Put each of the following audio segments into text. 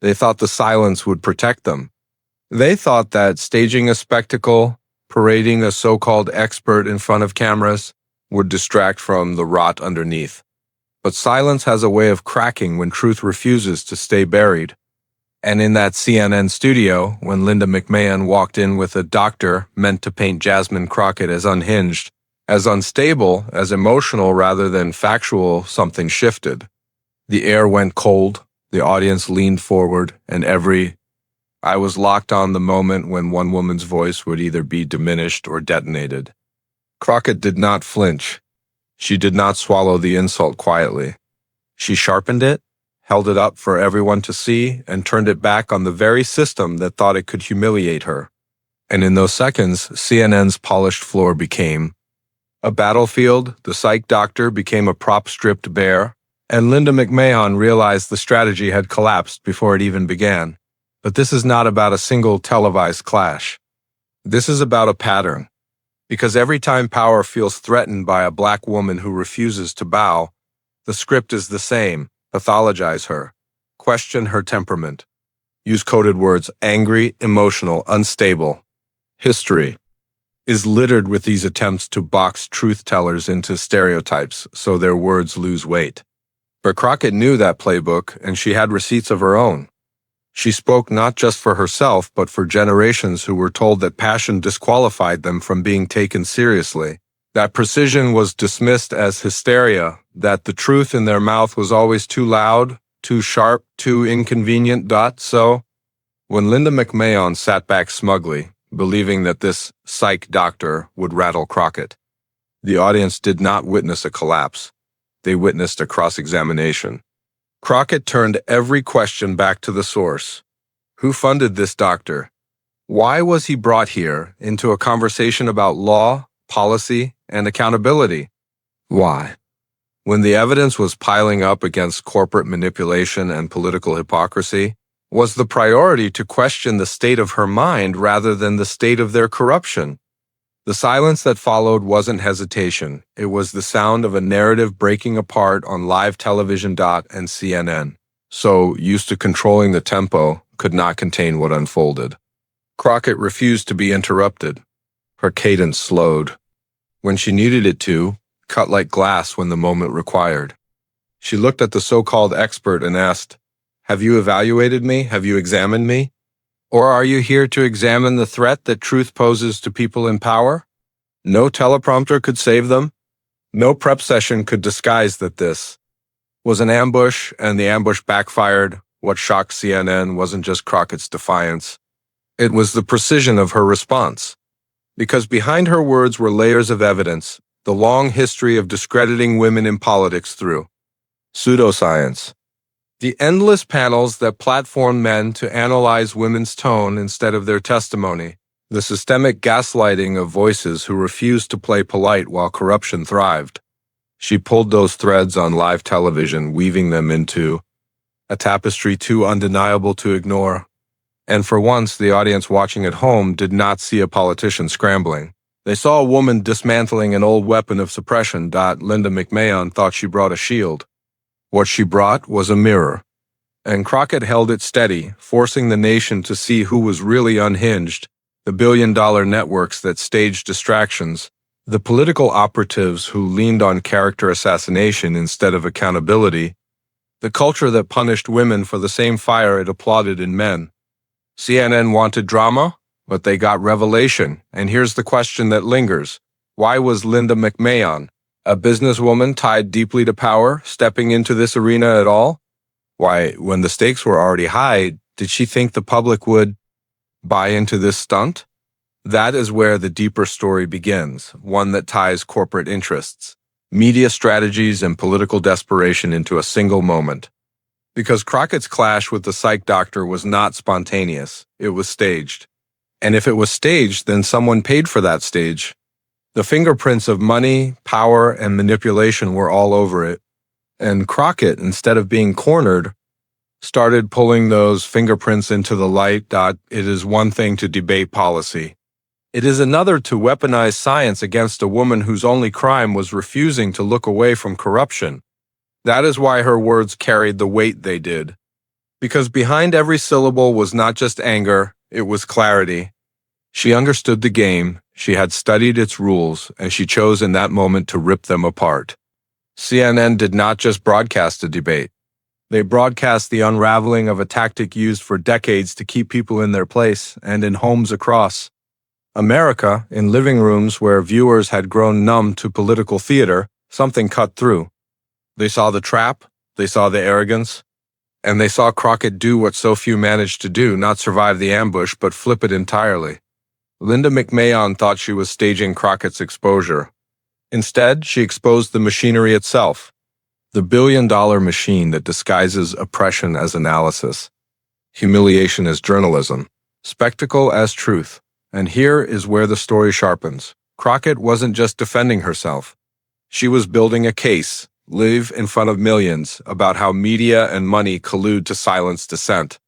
They thought the silence would protect them. They thought that staging a spectacle, parading a so-called expert in front of cameras, would distract from the rot underneath. But silence has a way of cracking when truth refuses to stay buried. And in that CNN studio, when Linda McMahon walked in with a doctor meant to paint Jasmine Crockett as unhinged, as unstable, as emotional rather than factual, something shifted. The air went cold, the audience leaned forward, and I was locked on the moment when one woman's voice would either be diminished or detonated. Crockett did not flinch. She did not swallow the insult quietly. She sharpened it, held it up for everyone to see, and turned it back on the very system that thought it could humiliate her. And in those seconds, CNN's polished floor became a battlefield, the psych doctor became a prop-stripped bear, and Linda McMahon realized the strategy had collapsed before it even began. But this is not about a single televised clash. This is about a pattern. Because every time power feels threatened by a black woman who refuses to bow, the script is the same. Pathologize her. Question her temperament. Use coded words angry, emotional, unstable. History is littered with these attempts to box truth-tellers into stereotypes so their words lose weight. But Crockett knew that playbook, and she had receipts of her own. She spoke not just for herself, but for generations who were told that passion disqualified them from being taken seriously, that precision was dismissed as hysteria, that the truth in their mouth was always too loud, too sharp, too inconvenient. So, when Linda McMahon sat back smugly, believing that this psych doctor would rattle Crockett, the audience did not witness a collapse. They witnessed a cross-examination. Crockett turned every question back to the source. Who funded this doctor? Why was he brought here into a conversation about law, policy, and accountability? Why? When the evidence was piling up against corporate manipulation and political hypocrisy, was the priority to question the state of her mind rather than the state of their corruption? The silence that followed wasn't hesitation. It was the sound of a narrative breaking apart on live television. And CNN, so used to controlling the tempo, could not contain what unfolded. Crockett refused to be interrupted. Her cadence slowed. When she needed it to, cut like glass when the moment required. She looked at the so-called expert and asked, "Have you evaluated me? Have you examined me? Or are you here to examine the threat that truth poses to people in power?" No teleprompter could save them. No prep session could disguise that this was an ambush, and the ambush backfired. What shocked CNN wasn't just Crockett's defiance. It was the precision of her response. Because behind her words were layers of evidence, the long history of discrediting women in politics through pseudoscience. The endless panels that platform men to analyze women's tone instead of their testimony. The systemic gaslighting of voices who refused to play polite while corruption thrived. She pulled those threads on live television, weaving them into a tapestry too undeniable to ignore. And for once, the audience watching at home did not see a politician scrambling. They saw a woman dismantling an old weapon of suppression. Linda McMahon thought she brought a shield. What she brought was a mirror. And Crockett held it steady, forcing the nation to see who was really unhinged, the billion-dollar networks that staged distractions, the political operatives who leaned on character assassination instead of accountability, the culture that punished women for the same fire it applauded in men. CNN wanted drama, but they got revelation. And here's the question that lingers. Why was Linda McMahon, a businesswoman tied deeply to power, stepping into this arena at all? Why, when the stakes were already high, did she think the public would buy into this stunt? That is where the deeper story begins, one that ties corporate interests, media strategies, and political desperation into a single moment. Because Crockett's clash with the psych doctor was not spontaneous, it was staged. And if it was staged, then someone paid for that stage. The fingerprints of money, power, and manipulation were all over it. And Crockett, instead of being cornered, started pulling those fingerprints into the light. It is one thing to debate policy. It is another to weaponize science against a woman whose only crime was refusing to look away from corruption. That is why her words carried the weight they did. Because behind every syllable was not just anger, it was clarity. She understood the game, she had studied its rules, and she chose in that moment to rip them apart. CNN did not just broadcast a debate. They broadcast the unraveling of a tactic used for decades to keep people in their place and in homes across America, in living rooms where viewers had grown numb to political theater. Something cut through. They saw the trap, they saw the arrogance, and they saw Crockett do what so few managed to do, not survive the ambush, but flip it entirely. Linda McMahon thought she was staging Crockett's exposure. Instead, she exposed the machinery itself, the billion-dollar machine that disguises oppression as analysis, humiliation as journalism, spectacle as truth. And here is where the story sharpens. Crockett wasn't just defending herself. She was building a case, live in front of millions, about how media and money collude to silence dissent.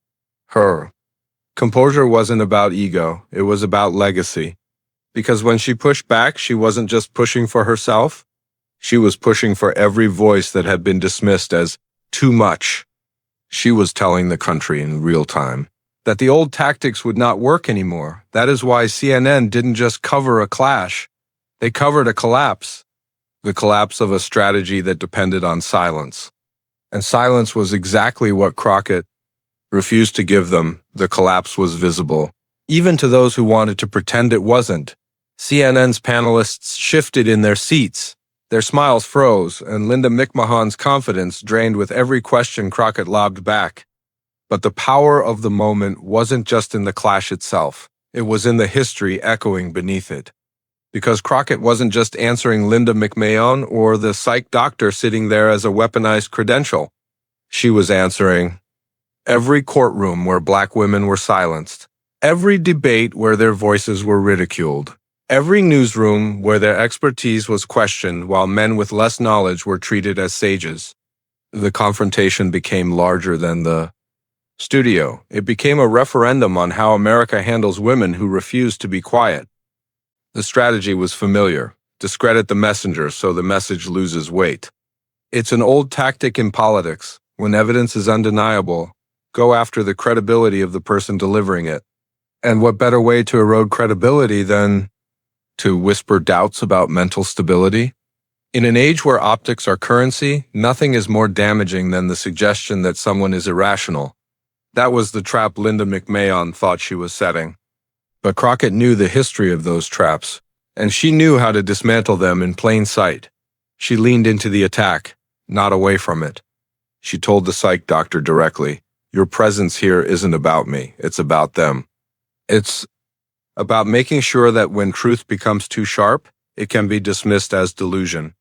Her composure wasn't about ego, it was about legacy. Because when she pushed back, she wasn't just pushing for herself, she was pushing for every voice that had been dismissed as too much. She was telling the country in real time that the old tactics would not work anymore. That is why CNN didn't just cover a clash, they covered a collapse. The collapse of a strategy that depended on silence. And silence was exactly what Crockett refused to give them. The collapse was visible, even to those who wanted to pretend it wasn't. CNN's panelists shifted in their seats. Their smiles froze, and Linda McMahon's confidence drained with every question Crockett lobbed back. But the power of the moment wasn't just in the clash itself. It was in the history echoing beneath it. Because Crockett wasn't just answering Linda McMahon or the psych doctor sitting there as a weaponized credential. She was answering every courtroom where black women were silenced, every debate where their voices were ridiculed, every newsroom where their expertise was questioned while men with less knowledge were treated as sages. The confrontation became larger than the studio. It became a referendum on how America handles women who refuse to be quiet. The strategy was familiar. Discredit the messenger so the message loses weight. It's an old tactic in politics. When evidence is undeniable, go after the credibility of the person delivering it. And what better way to erode credibility than to whisper doubts about mental stability? In an age where optics are currency, nothing is more damaging than the suggestion that someone is irrational. That was the trap Linda McMahon thought she was setting. But Crockett knew the history of those traps, and she knew how to dismantle them in plain sight. She leaned into the attack, not away from it. She told the psych doctor directly, "Your presence here isn't about me, it's about them. It's about making sure that when truth becomes too sharp, it can be dismissed as delusion.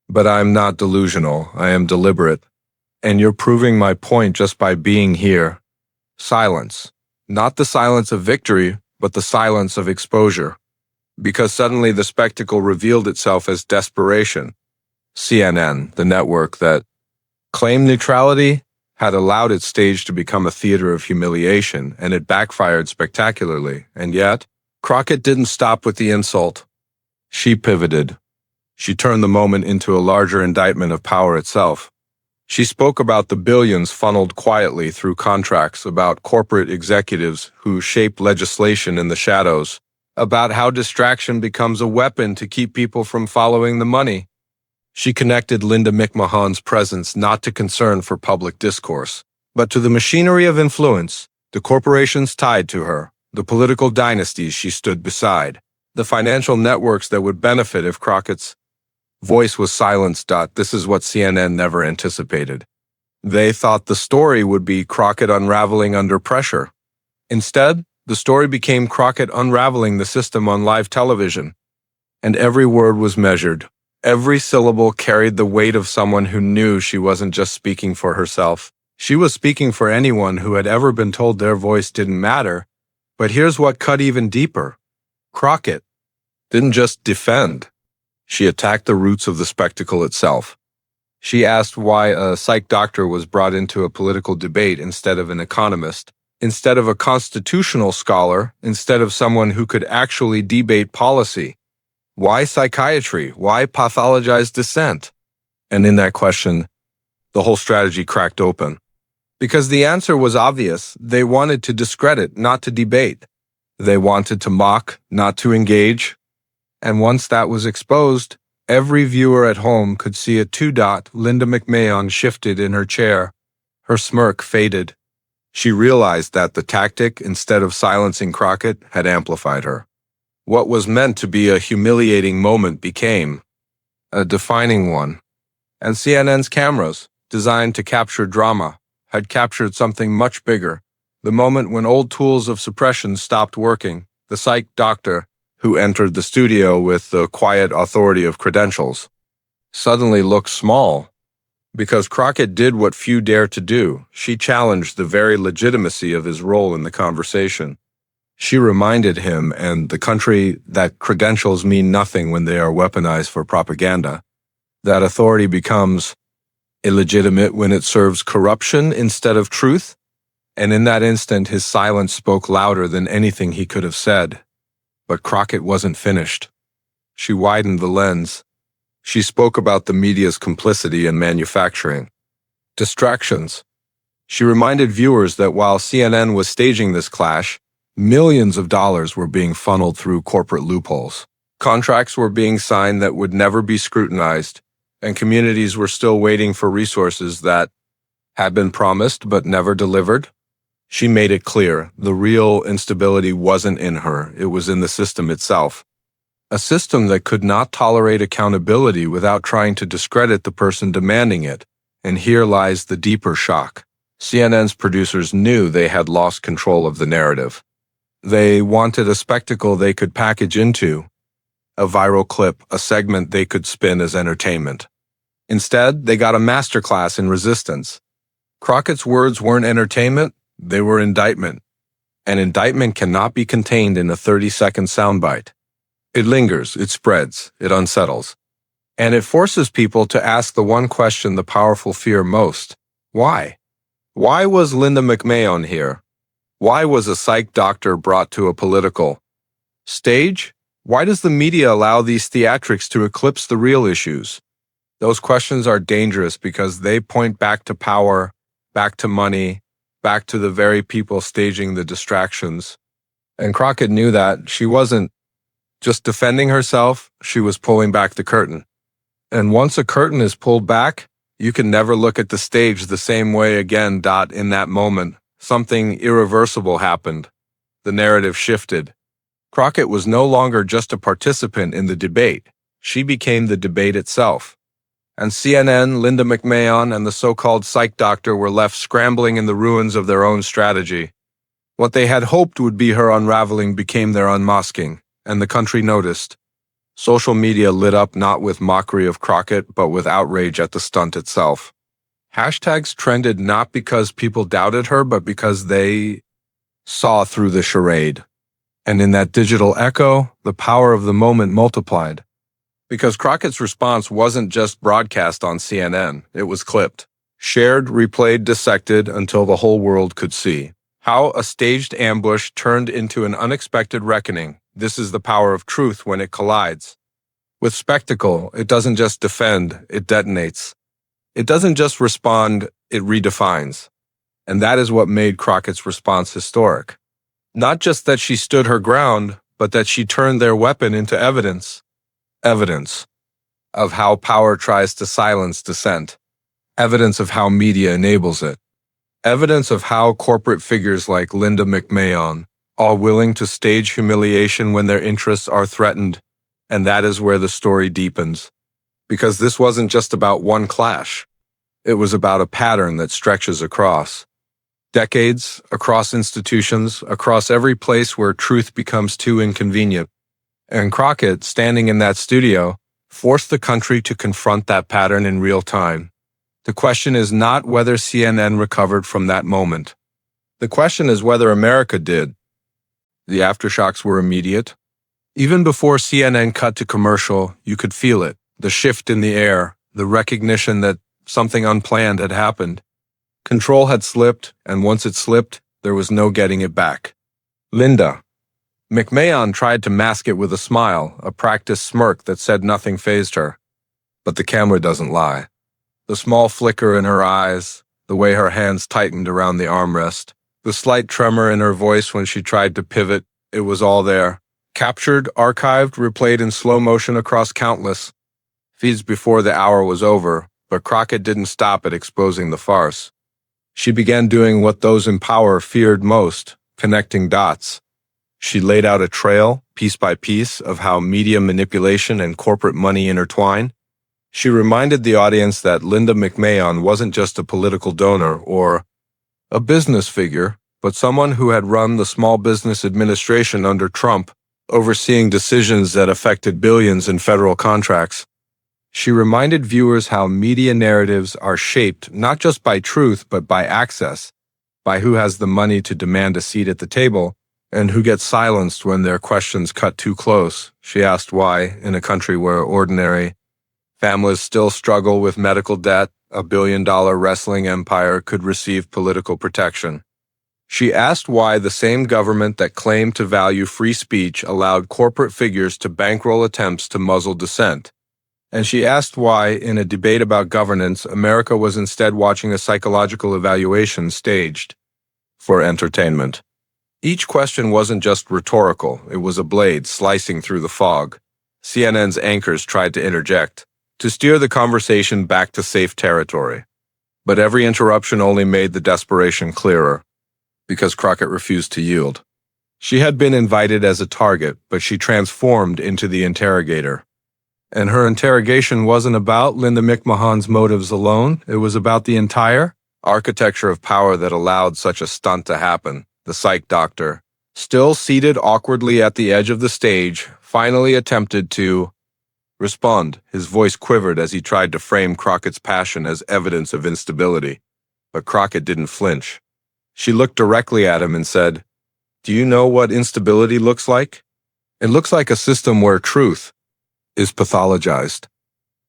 But I'm not delusional, I am deliberate. And you're proving my point just by being here." Silence. Not the silence of victory, but the silence of exposure. Because suddenly the spectacle revealed itself as desperation. CNN, the network that claimed neutrality, had allowed its stage to become a theater of humiliation, and it backfired spectacularly. And yet, Crockett didn't stop with the insult. She pivoted. She turned the moment into a larger indictment of power itself. She spoke about the billions funneled quietly through contracts, about corporate executives who shape legislation in the shadows, about how distraction becomes a weapon to keep people from following the money. She connected Linda McMahon's presence not to concern for public discourse, but to the machinery of influence, the corporations tied to her, the political dynasties she stood beside, the financial networks that would benefit if Crockett's voice was silenced. This is what CNN never anticipated. They thought the story would be Crockett unraveling under pressure. Instead, the story became Crockett unraveling the system on live television. And every word was measured. Every syllable carried the weight of someone who knew she wasn't just speaking for herself. She was speaking for anyone who had ever been told their voice didn't matter. But here's what cut even deeper. Crockett didn't just defend. She attacked the roots of the spectacle itself. She asked why a psych doctor was brought into a political debate instead of an economist, instead of a constitutional scholar, instead of someone who could actually debate policy. Why psychiatry? Why pathologize dissent? And in that question, the whole strategy cracked open. Because the answer was obvious. They wanted to discredit, not to debate. They wanted to mock, not to engage. And once that was exposed, every viewer at home could see a two-dot. Linda McMahon shifted in her chair. Her smirk faded. She realized that the tactic, instead of silencing Crockett, had amplified her. What was meant to be a humiliating moment became a defining one. And CNN's cameras, designed to capture drama, had captured something much bigger. The moment when old tools of suppression stopped working, the psych doctor, who entered the studio with the quiet authority of credentials, suddenly looked small. Because Crockett did what few dare to do, she challenged the very legitimacy of his role in the conversation. She reminded him and the country that credentials mean nothing when they are weaponized for propaganda, that authority becomes illegitimate when it serves corruption instead of truth, and in that instant his silence spoke louder than anything he could have said. But Crockett wasn't finished. She widened the lens. She spoke about the media's complicity in manufacturing distractions. She reminded viewers that while CNN was staging this clash, millions of dollars were being funneled through corporate loopholes. Contracts were being signed that would never be scrutinized, and communities were still waiting for resources that had been promised but never delivered. She made it clear the real instability wasn't in her, it was in the system itself. A system that could not tolerate accountability without trying to discredit the person demanding it. And here lies the deeper shock. CNN's producers knew they had lost control of the narrative. They wanted a spectacle they could package into, a viral clip, a segment they could spin as entertainment. Instead, they got a masterclass in resistance. Crockett's words weren't entertainment, they were indictment. An indictment cannot be contained in a 30-second soundbite. It lingers, it spreads, it unsettles. And it forces people to ask the one question the powerful fear most. Why? Why was Linda McMahon here? Why was a psych doctor brought to a political stage? Why does the media allow these theatrics to eclipse the real issues? Those questions are dangerous because they point back to power, back to money, back to the very people staging the distractions. And Crockett knew that. She wasn't just defending herself, she was pulling back the curtain. And once a curtain is pulled back, you can never look at the stage the same way again. In that moment, something irreversible happened. The narrative shifted. Crockett was no longer just a participant in the debate. She became the debate itself. And CNN, Linda McMahon, and the so-called psych doctor were left scrambling in the ruins of their own strategy. What they had hoped would be her unraveling became their unmasking, and the country noticed. Social media lit up not with mockery of Crockett, but with outrage at the stunt itself. Hashtags trended not because people doubted her, but because they saw through the charade. And in that digital echo, the power of the moment multiplied. Because Crockett's response wasn't just broadcast on CNN, it was clipped, shared, replayed, dissected until the whole world could see. How a staged ambush turned into an unexpected reckoning. This is the power of truth when it collides. With spectacle, it doesn't just defend, it detonates. It doesn't just respond, it redefines. And that is what made Crockett's response historic. Not just that she stood her ground, but that she turned their weapon into evidence. Evidence of how power tries to silence dissent. Evidence of how media enables it. Evidence of how corporate figures like Linda McMahon are willing to stage humiliation when their interests are threatened. And that is where the story deepens. Because this wasn't just about one clash. It was about a pattern that stretches across decades, across institutions, across every place where truth becomes too inconvenient. And Crockett, standing in that studio, forced the country to confront that pattern in real time. The question is not whether CNN recovered from that moment. The question is whether America did. The aftershocks were immediate. Even before CNN cut to commercial, you could feel it, the shift in the air, the recognition that something unplanned had happened. Control had slipped, and once it slipped, there was no getting it back. Linda McMahon tried to mask it with a smile, a practiced smirk that said nothing fazed her. But the camera doesn't lie. The small flicker in her eyes, the way her hands tightened around the armrest, the slight tremor in her voice when she tried to pivot. It was all there. Captured, archived, replayed in slow motion across countless feeds before the hour was over, but Crockett didn't stop at exposing the farce. She began doing what those in power feared most, connecting dots. She laid out a trail, piece by piece, of how media manipulation and corporate money intertwine. She reminded the audience that Linda McMahon wasn't just a political donor or a business figure, but someone who had run the Small Business Administration under Trump, overseeing decisions that affected billions in federal contracts. She reminded viewers how media narratives are shaped not just by truth but by access, by who has the money to demand a seat at the table, and who gets silenced when their questions cut too close. She asked why, in a country where ordinary families still struggle with medical debt, a billion-dollar wrestling empire could receive political protection. She asked why the same government that claimed to value free speech allowed corporate figures to bankroll attempts to muzzle dissent. And she asked why, in a debate about governance, America was instead watching a psychological evaluation staged for entertainment. Each question wasn't just rhetorical, it was a blade slicing through the fog. CNN's anchors tried to interject, to steer the conversation back to safe territory. But every interruption only made the desperation clearer, because Crockett refused to yield. She had been invited as a target, but she transformed into the interrogator. And her interrogation wasn't about Linda McMahon's motives alone, it was about the entire architecture of power that allowed such a stunt to happen. The psych doctor, still seated awkwardly at the edge of the stage, finally attempted to respond. His voice quivered as he tried to frame Crockett's passion as evidence of instability. But Crockett didn't flinch. She looked directly at him and said, "Do you know what instability looks like? It looks like a system where truth is pathologized.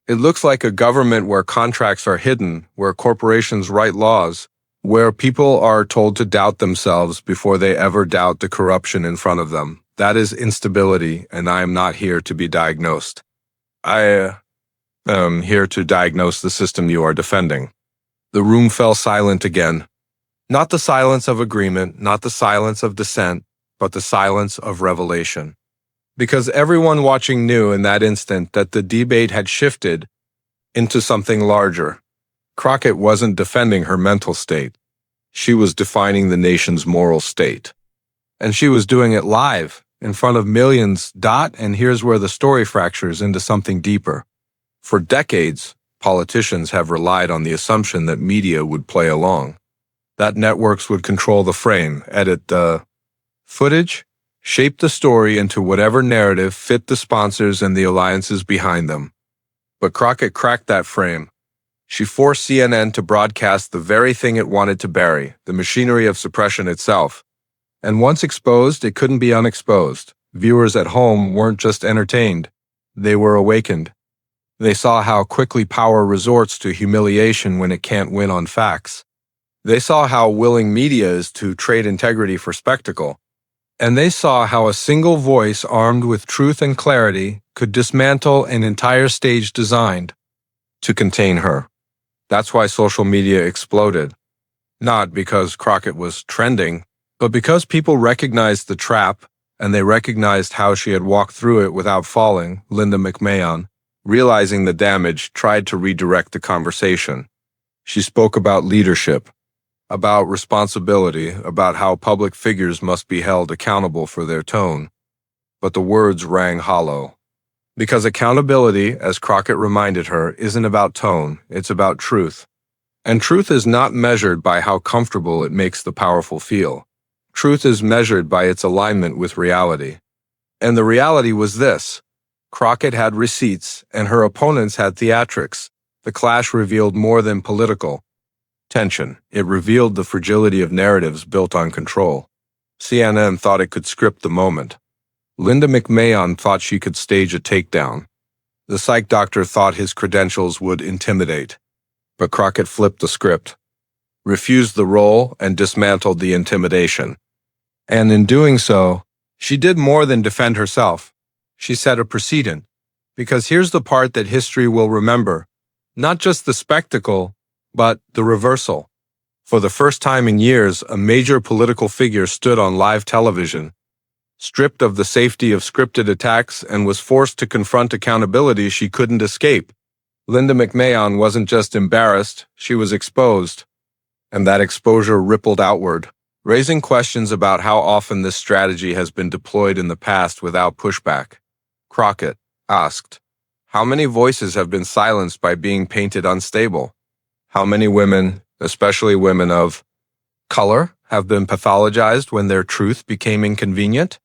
It looks like a government where contracts are hidden, where corporations write laws, where people are told to doubt themselves before they ever doubt the corruption in front of them. That is instability, and I am not here to be diagnosed. I am here to diagnose the system you are defending." The room fell silent again. Not the silence of agreement, not the silence of dissent, but the silence of revelation. Because everyone watching knew in that instant that the debate had shifted into something larger. Crockett wasn't defending her mental state. She was defining the nation's moral state. And she was doing it live, in front of millions. And here's where the story fractures into something deeper. For decades, politicians have relied on the assumption that media would play along, that networks would control the frame, edit the footage, shape the story into whatever narrative fit the sponsors and the alliances behind them. But Crockett cracked that frame. She forced CNN to broadcast the very thing it wanted to bury, the machinery of suppression itself. And once exposed, it couldn't be unexposed. Viewers at home weren't just entertained. They were awakened. They saw how quickly power resorts to humiliation when it can't win on facts. They saw how willing media is to trade integrity for spectacle. And they saw how a single voice armed with truth and clarity could dismantle an entire stage designed to contain her. That's why social media exploded. Not because Crockett was trending, but because people recognized the trap, and they recognized how she had walked through it without falling. Linda McMahon, realizing the damage, tried to redirect the conversation. She spoke about leadership, about responsibility, about how public figures must be held accountable for their tone. But the words rang hollow. Because accountability, as Crockett reminded her, isn't about tone, it's about truth. And truth is not measured by how comfortable it makes the powerful feel. Truth is measured by its alignment with reality. And the reality was this. Crockett had receipts, and her opponents had theatrics. The clash revealed more than political tension. It revealed the fragility of narratives built on control. CNN thought it could script the moment. Linda McMahon thought she could stage a takedown. The psych doctor thought his credentials would intimidate. But Crockett flipped the script, refused the role, and dismantled the intimidation. And in doing so, she did more than defend herself. She set a precedent. Because here's the part that history will remember. Not just the spectacle, but the reversal. For the first time in years, a major political figure stood on live television, stripped of the safety of scripted attacks, and was forced to confront accountability she couldn't escape. Linda McMahon wasn't just embarrassed, she was exposed, and that exposure rippled outward, raising questions about how often this strategy has been deployed in the past without pushback. Crockett asked, "How many voices have been silenced by being painted unstable? How many women, especially women of color, have been pathologized when their truth became inconvenient?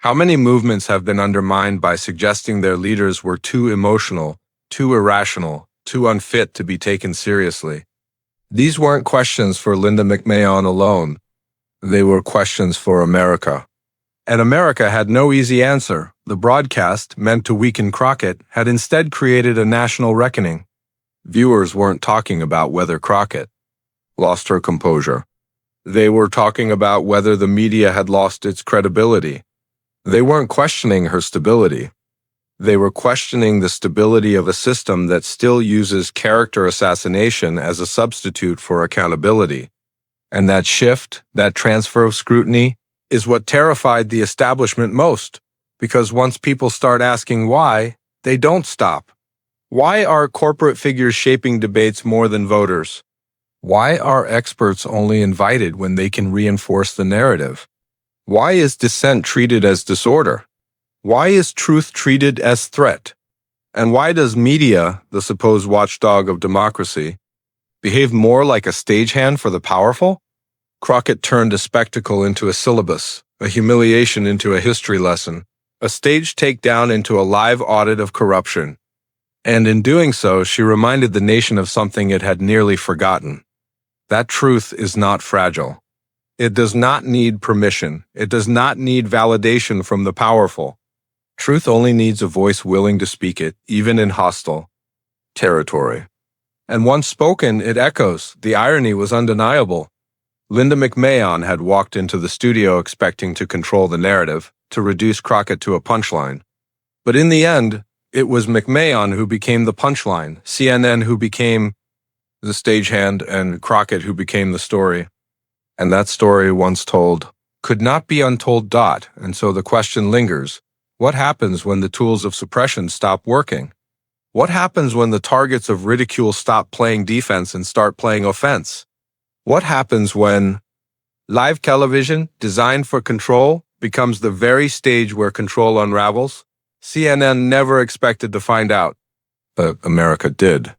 How many movements have been undermined by suggesting their leaders were too emotional, too irrational, too unfit to be taken seriously?" These weren't questions for Linda McMahon alone. They were questions for America. And America had no easy answer. The broadcast, meant to weaken Crockett, had instead created a national reckoning. Viewers weren't talking about whether Crockett lost her composure. They were talking about whether the media had lost its credibility. They weren't questioning her stability. They were questioning the stability of a system that still uses character assassination as a substitute for accountability. And that shift, that transfer of scrutiny, is what terrified the establishment most, because once people start asking why, they don't stop. Why are corporate figures shaping debates more than voters? Why are experts only invited when they can reinforce the narrative? Why is dissent treated as disorder? Why is truth treated as threat? And why does media, the supposed watchdog of democracy, behave more like a stagehand for the powerful? Crockett turned a spectacle into a syllabus, a humiliation into a history lesson, a stage takedown into a live audit of corruption. And in doing so, she reminded the nation of something it had nearly forgotten. That truth is not fragile. It does not need permission. It does not need validation from the powerful. Truth only needs a voice willing to speak it, even in hostile territory. And once spoken, it echoes. The irony was undeniable. Linda McMahon had walked into the studio expecting to control the narrative, to reduce Crockett to a punchline. But in the end, it was McMahon who became the punchline, CNN who became the stagehand, and Crockett who became the story. And that story, once told, could not be untold. And so the question lingers. What happens when the tools of suppression stop working? What happens when the targets of ridicule stop playing defense and start playing offense? What happens when live television, designed for control, becomes the very stage where control unravels? CNN never expected to find out, but America did.